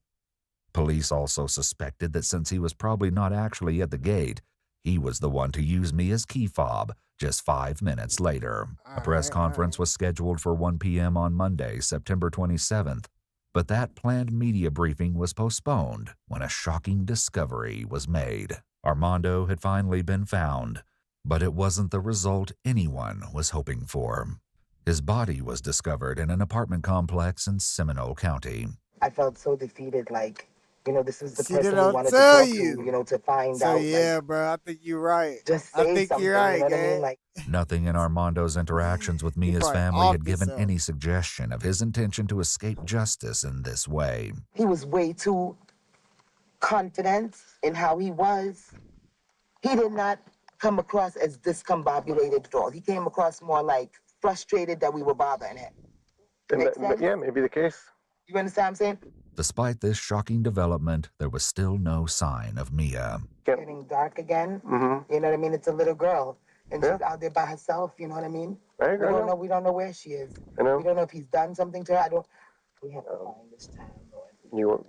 Police also suspected that since he was probably not actually at the gate, he was the one to use Mia's key fob just 5 minutes later. A press conference was scheduled for 1 p.m. on Monday, September 27th, but that planned media briefing was postponed when a shocking discovery was made. Armando had finally been found, but it wasn't the result anyone was hoping for. His body was discovered in an apartment complex in Seminole County. I felt so defeated, like, you know, this was the See, person they we don't wanted to tell talk you. to, you know, to find So out. yeah, like, bro, I think you're right. just I say think something, you're right, you know what I gang. mean? Like, Nothing in Armando's interactions with Mia's probably family offed had given himself. any suggestion of his intention to escape justice in this way. he was way too confident in how he was. He did not come across as discombobulated at all. He came across more like frustrated that we were bothering him. Make sense? Yeah, maybe the case. You understand what I'm saying? Despite this shocking development, there was still no sign of Mia. Getting dark again. Mm-hmm. You know what I mean? It's a little girl, and she's out there by herself. You know what I mean? Right, We don't know. We don't know where she is. I know. We don't know if he's done something to her. We have to find this time, Lord.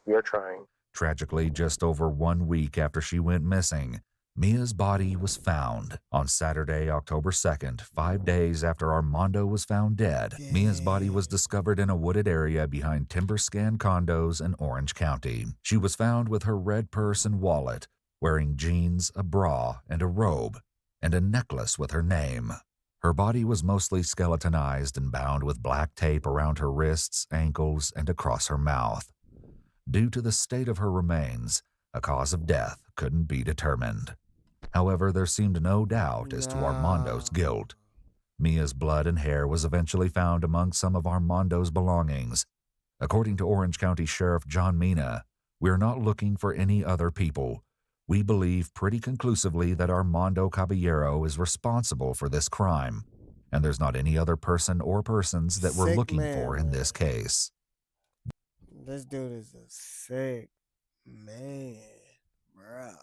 We are trying. Tragically, just over 1 week after she went missing, Mia's body was found on Saturday, October 2nd, 5 days after Armando was found dead. Mia's body was discovered in a wooded area behind Timberscan condos in Orange County. She was found with her red purse and wallet, wearing jeans, a bra, and a robe, and a necklace with her name. Her body was mostly skeletonized and bound with black tape around her wrists, ankles, and across her mouth. Due to the state of her remains, a cause of death couldn't be determined. However, there seemed no doubt as to Armando's guilt. Mia's blood and hair was eventually found among some of Armando's belongings. According to Orange County Sheriff John Mina, we're not looking for any other people. We believe pretty conclusively that Armando Caballero is responsible for this crime, and there's not any other person or persons that we're Sick looking man, for in this case. This dude is a sick man, bruh.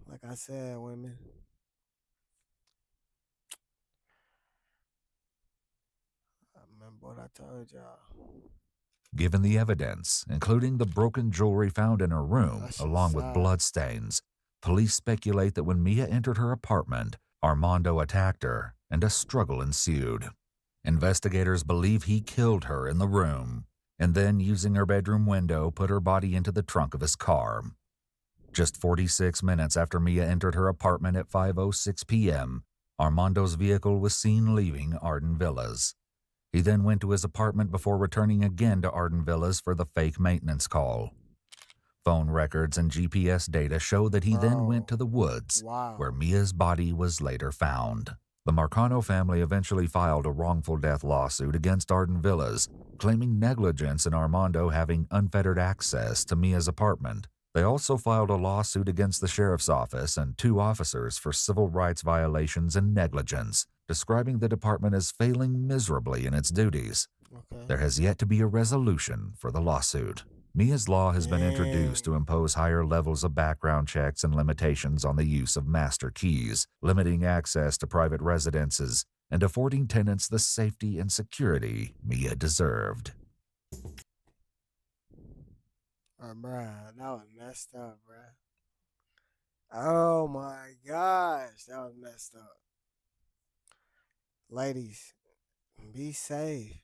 Like I said, women. I remember what I told y'all. Given the evidence, including the broken jewelry found in her room, along with bloodstains, police speculate that when Mia entered her apartment, Armando attacked her and a struggle ensued. Investigators believe he killed her in the room and then, using her bedroom window, put her body into the trunk of his car. Just 46 minutes after Mia entered her apartment at 5:06 p.m., Armando's vehicle was seen leaving Arden Villas. He then went to his apartment before returning again to Arden Villas for the fake maintenance call. Phone records and GPS data show that he then went to the woods, where Mia's body was later found. The Marcano family eventually filed a wrongful death lawsuit against Arden Villas, claiming negligence in Armando having unfettered access to Mia's apartment. They also filed a lawsuit against the sheriff's office and 2 officers for civil rights violations and negligence, describing the department as failing miserably in its duties. There has yet to be a resolution for the lawsuit. Mia's Law has been introduced to impose higher levels of background checks and limitations on the use of master keys, limiting access to private residences, and affording tenants the safety and security Mia deserved. Oh, bruh, that was messed up, bruh. Oh my gosh, that was messed up. Ladies, be safe.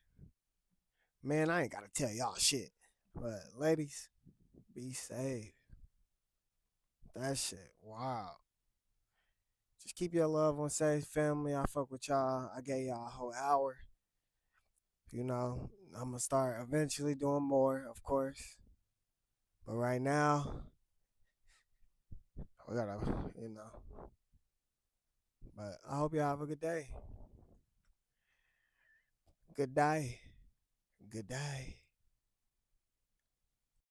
Man, I ain't gotta tell y'all shit. But ladies, be safe. That shit, wow. Just keep your loved ones safe, family. I fuck with y'all. I gave y'all a whole hour. You know, I'm gonna start eventually doing more, of course. But right now, we gotta, you know. But I hope y'all have a good day. Good day. Good day.